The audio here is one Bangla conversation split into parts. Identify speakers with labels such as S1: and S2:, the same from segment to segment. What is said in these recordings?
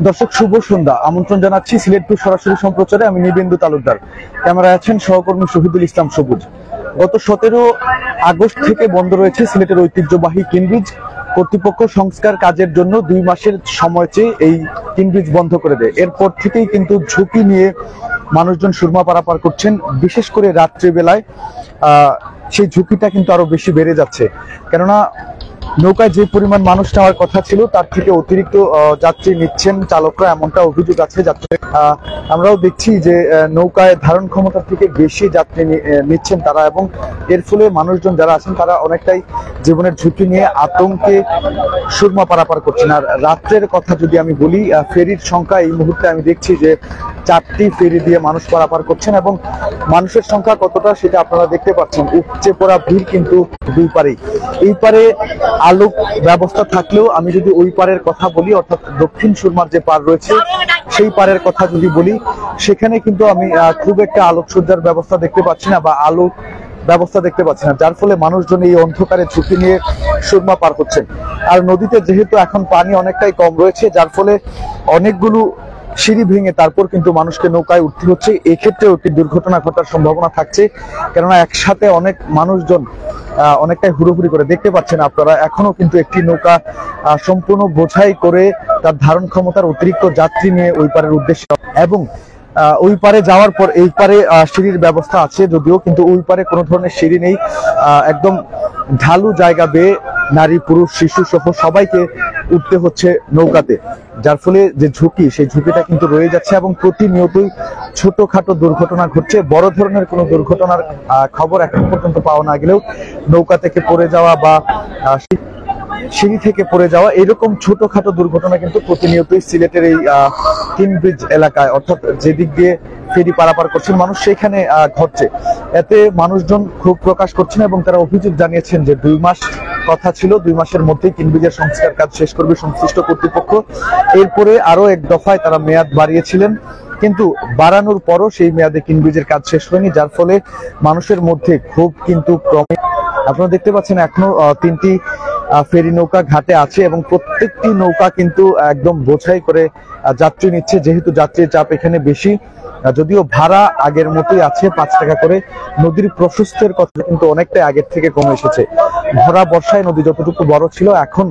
S1: দর্শক শুভ সন্ধ্যা, আমন্ত্রণ জানাচ্ছি সিলেট টু সরাসরি সম্প্রচারে। আমি নিবেন্দু তালুকদার, ক্যামেরায় আছেন সহকর্মী শহীদুল ইসলাম সবুজ। গত 17 আগস্ট থেকে বন্ধ রয়েছে সিলেটের ঐতিহ্যবাহী কিনব্রিজ। কর্তৃপক্ষ সংস্কার কাজের জন্য 2 মাসের সময় চেয়ে এই কিনব্রিজ বন্ধ করে দেয়। এরপর থেকেই কিন্তু ঝুঁকি নিয়ে মানুষজন সুরমা পারাপার করছেন, বিশেষ করে রাত্রিবেলায় সেই ঝুঁকিটা কিন্তু আরো বেশি বেড়ে যাচ্ছে। কেননা নৌকায় যে পরিমাণ মানুষ নেওয়ার কথা ছিল তার থেকে অতিরিক্ত যাত্রী নিচ্ছেন চালকরা, এমনটা অভিযোগ আছে। আমরাও দেখছি যে নৌকায় ধারণ ক্ষমতার থেকে বেশি যাত্রী নিচ্ছেন তারা, এবং এর ফলে মানুষজন যারা আছেন তারা অনেকটাই জীবনের ঝুঁকি নিয়ে আতঙ্কে সুরমা পারাপার করছেন। আর রাত্রের কথা যদি আমি বলি, ফেরির সংখ্যা এই মুহূর্তে আমি দেখছি যে 4টি ফেরি দিয়ে মানুষ পারাপার করছেন, এবং মানুষের সংখ্যা কতটা সেটা আপনারা দেখতে পাচ্ছেন। উপচে পড়া ভিড় কিন্তু দুই পারেই। এই পারে আলোক ব্যবস্থা থাকলেও আমি যদি ওই পারের কথা বলি, অর্থাৎ দক্ষিণ সুরমার যে পার রয়েছে সেই পারের কথা যদি বলি, সেখানে কিন্তু আমি খুব একটা আলোকসজ্জার ব্যবস্থা দেখতে পাচ্ছি না, বা আলোক ব্যবস্থা দেখতে পাচ্ছি না, যার ফলে মানুষজন এই অন্ধকারে ঝুঁকি নিয়ে সুরমা পার হচ্ছেন। আর নদীতে যেহেতু এখন পানি অনেকটাই কম রয়েছে, যার ফলে অনেকগুলো সিঁড়ি ভেঙে তারপর কিন্তু মানুষকে নৌকায় উঠতে হচ্ছে। এক্ষেত্রেও একটি দুর্ঘটনা ঘটার সম্ভাবনা থাকছে, কেননা একসাথে অনেক মানুষজন অনেকটাই হুড়োহুড়ি করে। দেখতে পাচ্ছেন আপনারা, এখনো কিন্তু একটি নৌকা সম্পূর্ণ বোঝাই করে তার ধারণ ক্ষমতার অতিরিক্ত যাত্রী নিয়ে ওই পারের উদ্দেশ্যে, এবং ওই পারে যাওয়ার পর এই পারে সিঁড়ির ব্যবস্থা আছে যদিও, কিন্তু ওই পারে কোনো ধরনের সিঁড়ি নেই। একদম ঢালু জায়গা বেয়ে নারী, পুরুষ, শিশু সহ সবাইকে উঠতে হচ্ছে নৌকাতে, যার ফলে যে ঝুঁকি, সেই ঝুঁকিটা কিন্তু রয়ে যাচ্ছে, এবং প্রতিনিয়তই ছোটখাটো দুর্ঘটনা ঘটছে। বড় ধরনের কোনো দুর্ঘটনার খবর এখন পর্যন্ত পাওয়া না গেলেও নৌকা থেকে পড়ে যাওয়া বা সিঁড়ি থেকে পড়ে যাওয়া, এরকম ছোটখাটো দুর্ঘটনা কিন্তু প্রতিনিয়তই সিলেটের এই কিনব্রিজ এলাকায়, অর্থাৎ যেদিক দিয়ে ফেরি পারাপার করছেন মানুষ, সেখানে ঘটছে। এতে মানুষজন ক্ষোভ প্রকাশ করছেন, এবং তারা অভিযোগ জানিয়েছেন যে 2 মাস কথা ছিল, 2 মাসের মধ্যেই কিনব্রিজের সংস্কার কাজ শেষ করবে সংশ্লিষ্ট কর্তৃপক্ষ। এরপরে আরো এক দফায় তারা মেয়াদ বাড়িয়েছিলেন, কিন্তু বাড়ানোর পরও সেই মেয়াদে কিনব্রিজের কাজ শেষ হয়নি, যার ফলে মানুষের মধ্যে ক্ষোভ কিন্তু ক্রমে। আপনারা দেখতে পাচ্ছেন এখনো 3টি ফেরি নৌকা ঘাটে আছে, এবং প্রত্যেকটি নৌকা কিন্তু একদম বোঝাই করে যাত্রী নিচ্ছে, যেহেতু যাত্রীর চাপ এখানে বেশি। যদিও ভাড়া আগের মতোই আছে 5 টাকা করে। নদীর প্রশস্তের কথা কিন্তু অনেকটাই আগের থেকে কমে এসেছে। ভরা বর্ষায় নদী যতটুকু বড় ছিল, এখন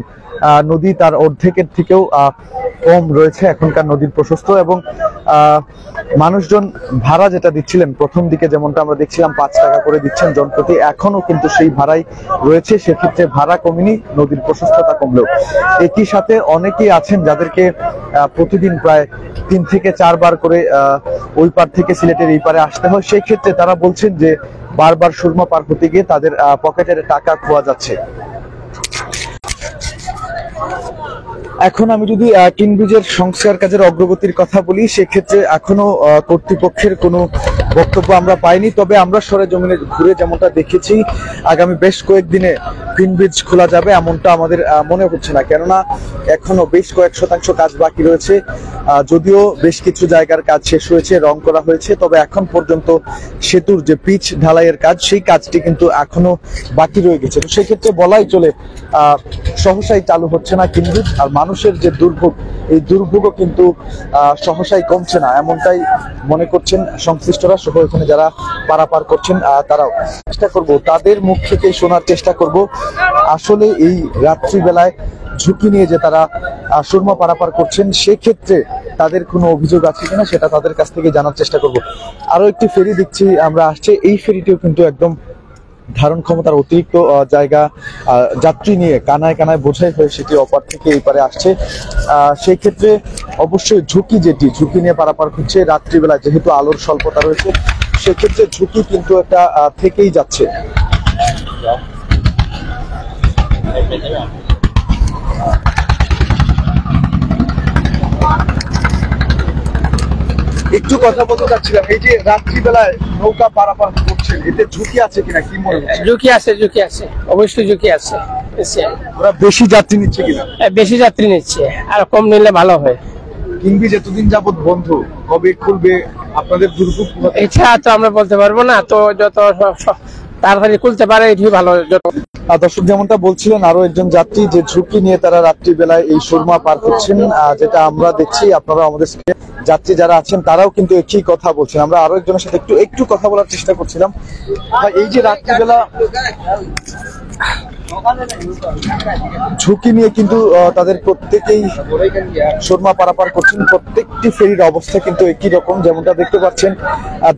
S1: নদী তার অর্ধেকের থেকেও কম রয়েছে এখনকার নদীর প্রশস্ত, এবং মানুষজন ভাড়া যেটা দিচ্ছিলেন প্রথম দিকে, যেমনটা আমরা দেখছিলাম 5 টাকা করে দিচ্ছেন জনপ্রতি, এখনো কিন্তু সেই ভাড়াই রয়েছে। সেক্ষেত্রে ভাড়া কমেনি, নদীর প্রশস্ততা কমলেও। একই সাথে অনেকেই আছেন যাদেরকে প্রতিদিন প্রায় 3 থেকে 4 বার করে ওই পার থেকে সিলেটের এই পারে আসতে হয়। সেই ক্ষেত্রে তারা বলছেন যে বারবার সুরমা পার হতে গিয়ে তাদের পকেটের টাকা খোয়া যাচ্ছে। এখন আমি যদি কিনব্রিজের সংস্কার কাজের অগ্রগতির কথা বলি, সেক্ষেত্রে এখনো কর্তৃপক্ষের কোনো বক্তব্য আমরা পাইনি। তবে আমরা সরেজমিনে ঘুরে যেমনটা দেখেছি, আগামী বেশ কয়েকদিনে কিনব্রিজ খোলা যাবে এমনটা আমাদের মনে হচ্ছে না, কেননা এখনো বেশ কয়েক শতাংশ কাজ বাকি রয়েছে। যদিও বেশ কিছু জায়গার কাজ শেষ হয়েছে, রং করা হয়েছে, তবে এখন পর্যন্ত সেতুর যে পিচ ঢালাইয়ের কাজ, সেই কাজটি কিন্তু এখনো বাকি রয়ে গেছে। তো সেক্ষেত্রে বলাই চলে সহসাই চালু হচ্ছে না কিনব্রিজ। আর মানুষের যে দুর্ভোগ, এই দুর্ভোগও কিন্তু সহসাই কমছে না, এমনটাই মনে করছেন সংশ্লিষ্টরা সহ এখানে যারা পারাপার করছেন তারাও। চেষ্টা করব তাদের মুখ থেকে শোনার চেষ্টা করব আসলে এই রাত্রিবেলায় ঝুঁকি নিয়ে যে তারা সুরমা পারাপার করছেন, সেক্ষেত্রে তাদের কোনো অভিযোগ আছে কিনা সেটা তাদের কাছ থেকে জানার চেষ্টা করব। আরো একটি ফেরি দেখছি আমরা আসছে, এই ফেরিটিও কিন্তু একদম ধারণ ক্ষমতার অতিরিক্ত জায়গা যাত্রী নিয়ে কানায় কানায় বোঝাই হয়ে সেটি অপার থেকে এই পারে আসছে। সেই ক্ষেত্রে অবশ্যই ঝুঁকি নিয়ে পারাপার হচ্ছে রাত্রিবেলা, যেহেতু আলোর স্বল্পতা রয়েছে, সেক্ষেত্রে ঝুঁকি কিন্তু একটা থেকেই যাচ্ছে। একটু কথা বলতে চাচ্ছিলাম, এই যে রাত্রিবেলায় নৌকা পারাপার করছেন, এতে ঝুঁকি আছে কিনা, কি মনে হচ্ছে?
S2: ঝুঁকি আছে, অবশ্যই ঝুঁকি আছে।
S1: ওরা বেশি যাত্রী নিচ্ছে কিনা?
S2: বেশি যাত্রী নিচ্ছে, আর কম নিলে ভালো হয়।
S1: কিনব্রিজ এতদিন যাবত বন্ধ, কবে খুলবে? আপনাদের দুর্ভোগ
S2: এটা তো আমরা বলতে পারবো না, তো যত তাড়াতাড়ি খুলতে পারে এটি ভালো।
S1: দর্শক যেমনটা বলছিলেন আরো একজন যাত্রী যে ঝুঁকি নিয়ে তারা রাত্রি বেলায় এই সুরমা পার করছেন, যেটা আমরা দেখছি। আপনারা আমাদের যাত্রী যারা আছেন তারাও কিন্তু একই কথা বলছেন। আমরা আরো একজনের সাথে একটু একটু কথা বলার চেষ্টা করছিলাম। এই যে রাত্রিবেলা ঝুঁকি নিয়ে কিন্তু তাদের প্রত্যেকেই সুরমা পারাপার করছেন। প্রত্যেকটি ফেরির অবস্থা কিন্তু একই রকম, যেমনটা দেখতে পাচ্ছেন।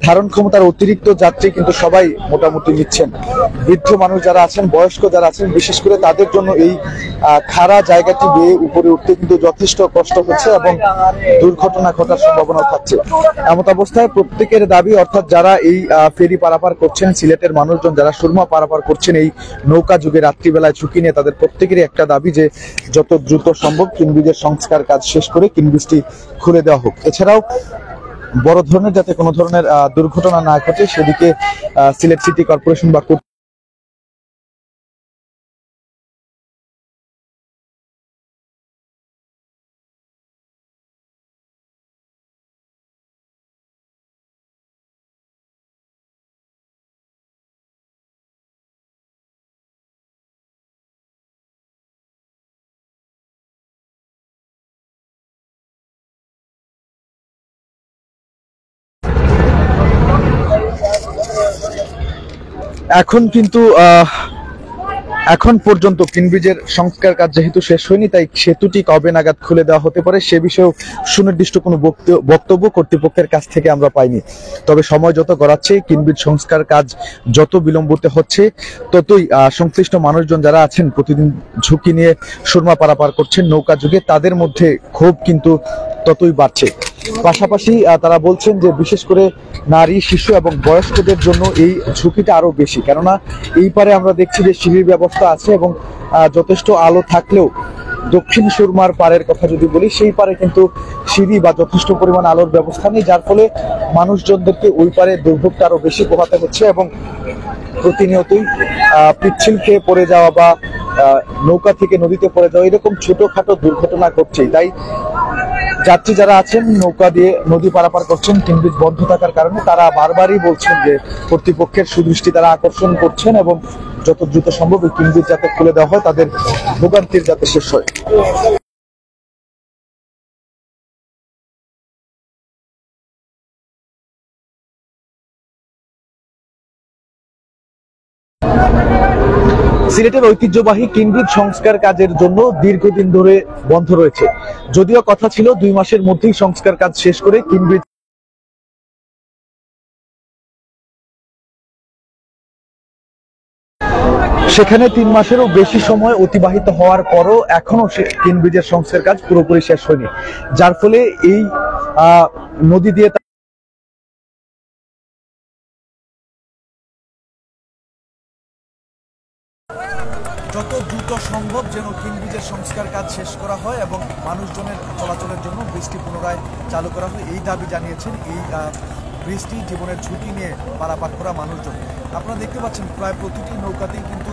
S1: ধারণ ক্ষমতার অতিরিক্ত যাত্রী কিন্তু সবাই মোটামুটি নিচ্ছেন। বৃদ্ধ মানুষ যারা আছেন, বয়স্ক যারা আছেন, বিশেষ করে তাদের জন্য এই খাড়া জায়গাটি বেয়ে উপরে উঠতে কিন্তু যথেষ্ট কষ্ট হচ্ছে এবং দুর্ঘটনা ঘটার সম্ভাবনা থাকছে। এমত অবস্থায় প্রত্যেকের দাবি, অর্থাৎ যারা এই ফেরি পারাপার করছেন, সিলেটের মানুষজন যারা সুরমা পারাপার করছেন এই নৌকা যুগে রাত্রিবেলায় ঝুঁকি নিয়ে, তাদের প্রত্যেকেরই একটা দাবি যে যত দ্রুত সম্ভব কিনব্রিজের সংস্কার কাজ শেষ করে কিনব্রিজটি খুলে দেওয়া হোক। এছাড়াও বড় ধরনের যাতে কোনো ধরনের দুর্ঘটনা না ঘটে সেদিকে সিলেট সিটি কর্পোরেশন বা এখন কিন্তু এখন পর্যন্ত কিনব্রিজের সংস্কার কাজ যেহেতু শেষ হয়নি, তাই সেতুটি কবে নাগাদ খুলে দেওয়া হতে পারে সে বিষয়েও সুনির্দিষ্ট কোনো বক্তব্য কর্তৃপক্ষের কাছ থেকে আমরা পাইনি। তবে সময় যত গড়াচ্ছে, কিনব্রিজ সংস্কার কাজ যত বিলম্বিত হচ্ছে, ততই সংশ্লিষ্ট মানুষজন যারা আছেন প্রতিদিন ঝুঁকি নিয়ে সুরমা পারাপার করছেন নৌকা যুগে, তাদের মধ্যে ক্ষোভ কিন্তু ততই বাড়ছে। পাশাপাশি তারা বলছেন যে বিশেষ করে নারী, শিশু এবং বয়স্কদের জন্য এই ঝুঁকিটা আরো বেশি, কেননা এই পারে আমরা দেখছি যে সিঁড়ির ব্যবস্থা আছে এবং যথেষ্ট আলো থাকলেও দক্ষিণ সুরমার পাড়ের কথা যদি বলি, সেই পারে কিন্তু সিঁড়ি বা যথেষ্ট পরিমাণ আলোর ব্যবস্থা নেই, যার ফলে মানুষজনদেরকে ওই পারে দুর্ভোগটা আরো বেশি পোহাতে হচ্ছে এবং প্রতিনিয়তই পিচ্ছিল খেয়ে পড়ে যাওয়া বা নৌকা থেকে নদীতে পড়ে যাওয়া এরকম ছোটখাটো দুর্ঘটনা ঘটছেই। তাই যাত্রী যারা আছেন নৌকা দিয়ে নদী পারাপার করছেন কিনব্রিজ বন্ধ থাকার কারণে, তারা বারবারই বলছেন যে কর্তৃপক্ষের সুদৃষ্টি তারা আকর্ষণ করছেন এবং যত দ্রুত সম্ভব এই কিনব্রিজ যাতে খুলে দেওয়া হয়, তাদের ভোগান্তির যাতে শেষ হয়। সিলেটের ঐতিহ্যবাহী কিনব্রিজ সংস্কার কাজের জন্য দীর্ঘদিন ধরে বন্ধ রয়েছে। যদিও কথা ছিল 2 মাসের মধ্যেই সংস্কার কাজ শেষ করে কিনব্রিজ সেখানে 3 মাসেরও বেশি সময় অতিবাহিত হওয়ার পরও এখনো কিনব্রিজের সংস্কার কাজ পুরোপুরি শেষ হয়নি, যার ফলে এই নদী দিয়ে যত দ্রুত সম্ভব যেন কিনব্রিজের সংস্কার কাজ শেষ করা হয় এবং মানুষজনের চলাচলের জন্য ব্রিজটি পুনরায় চালু করা হয়, এই দাবি জানিয়েছেন এই ব্রিজটি জীবনের ঝুঁকি নিয়ে পারাপার করা মানুষজন। আপনারা দেখতে পাচ্ছেন প্রায় প্রতিটি নৌকাতেই কিন্তু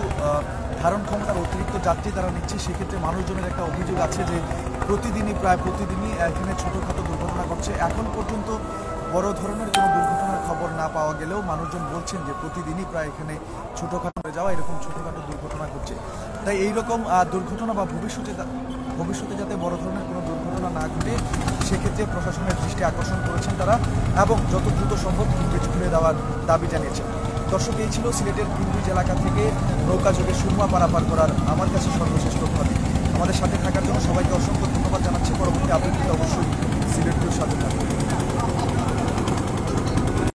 S1: ধারণ ক্ষমতার অতিরিক্ত যাত্রী তারা নিচ্ছে। সেক্ষেত্রে মানুষজনের একটা অভিযোগ আছে যে প্রায় প্রতিদিনই এখানে ছোটোখাটো দুর্ঘটনা ঘটছে। এখন পর্যন্ত বড় ধরনের কোনো দুর্ঘটনার খবর না পাওয়া গেলেও মানুষজন বলছেন যে প্রতিদিনই প্রায় এখানে ছোটোখাটো হয়ে যাওয়া এরকম ছোটোখাটো দুর্ঘটনা ঘটছে। তাই এইরকম দুর্ঘটনা বা ভবিষ্যতে যাতে বড় ধরনের কোনো দুর্ঘটনা না ঘটে সেক্ষেত্রে প্রশাসনের দৃষ্টি আকর্ষণ করেছেন তারা এবং যত দ্রুত সম্ভব কিনব্রিজ খুলে দেওয়ার দাবি জানিয়েছেন। দর্শক, এই ছিল সিলেটের কিনব্রিজ এলাকা থেকে নৌকা যোগে সুরমা পারাপার করার আমার কাছে সর্বশেষ তথ্যাদি। আমাদের সাথে থাকার জন্য সবাইকে অসংখ্য ধন্যবাদ জানাচ্ছি। পরবর্তী আপডেট অবশ্যই সিলেট সাথে থাকবে।